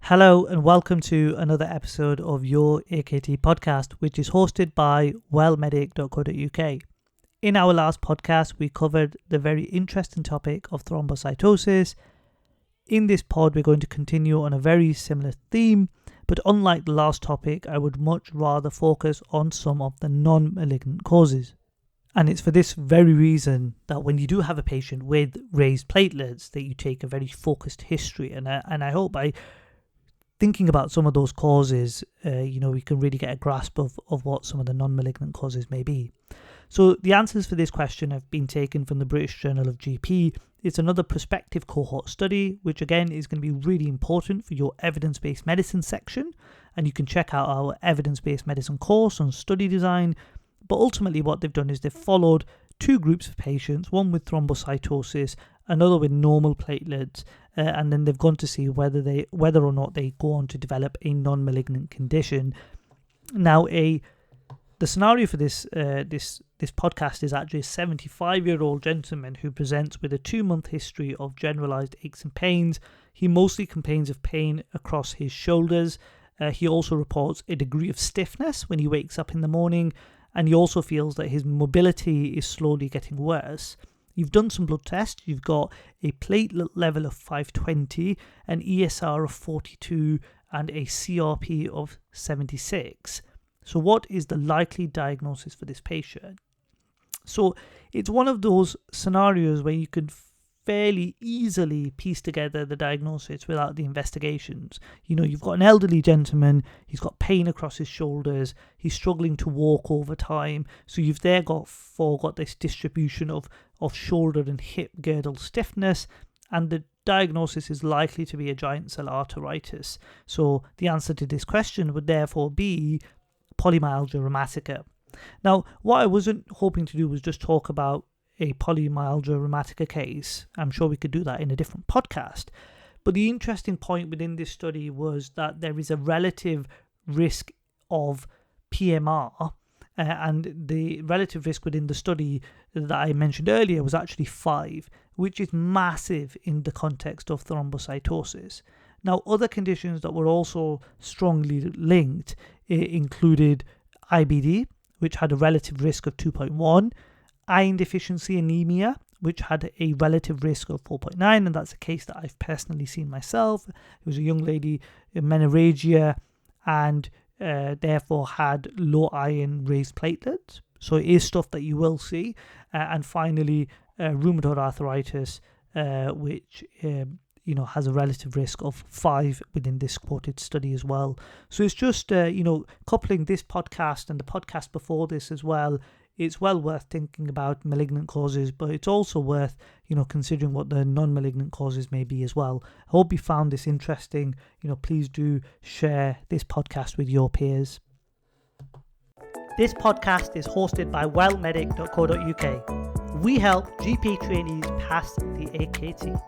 Hello and welcome to another episode of your AKT Podcast, which is hosted by WellMedic.co.uk. In our last podcast, we covered the very interesting topic of thrombocytosis. In this pod, we're going to continue on a very similar theme, but unlike the last topic, I would much rather focus on some of the non-malignant causes. And it's for this very reason that when you do have a patient with raised platelets, that you take a very focused history. And I hope by thinking about some of those causes, we can really get a grasp of what some of the non-malignant causes may be. So the answers for this question have been taken from the British Journal of GP. It's another prospective cohort study, which again is going to be really important for your evidence-based medicine section. And you can check out our evidence-based medicine course on study design. But ultimately what they've done is they've followed two groups of patients, one with thrombocytosis, another with normal platelets, and then they've gone to see whether or not they go on to develop a non-malignant condition. Now, the scenario for this podcast is actually a 75-year-old gentleman who presents with a 2-month history of generalized aches and pains. He mostly complains of pain across his shoulders. He also reports a degree of stiffness when he wakes up in the morning, and he also feels that his mobility is slowly getting worse. You've done some blood tests. You've got a platelet level of 520, an ESR of 42, and a CRP of 76. So what is the likely diagnosis for this patient? So it's one of those scenarios where you could fairly easily piece together the diagnosis without the investigations. You've got an elderly gentleman, he's got pain across his shoulders, he's struggling to walk over time. So you've got this distribution of shoulder and hip girdle stiffness, and the diagnosis is likely to be a giant cell arteritis. So the answer to this question would therefore be polymyalgia rheumatica. Now, what I wasn't hoping to do was just talk about a polymyalgia rheumatica case. I'm sure we could do that in a different podcast. But the interesting point within this study was that there is a relative risk of PMR, and the relative risk within the study that I mentioned earlier was actually 5, which is massive in the context of thrombocytosis. Now, other conditions that were also strongly linked included IBD, which had a relative risk of 2.1, iron deficiency anemia, which had a relative risk of 4.9, and that's a case that I've personally seen myself. It was a young lady in menorrhagia and therefore had low iron raised platelets. So it is stuff that you will see. And finally, rheumatoid arthritis, which has a relative risk of 5 within this quoted study as well. So it's just, coupling this podcast and the podcast before this as well, it's well worth thinking about malignant causes, but it's also worth, considering what the non-malignant causes may be as well. I hope you found this interesting. Please do share this podcast with your peers. This podcast is hosted by WellMedic.co.uk. We help GP trainees pass the AKT.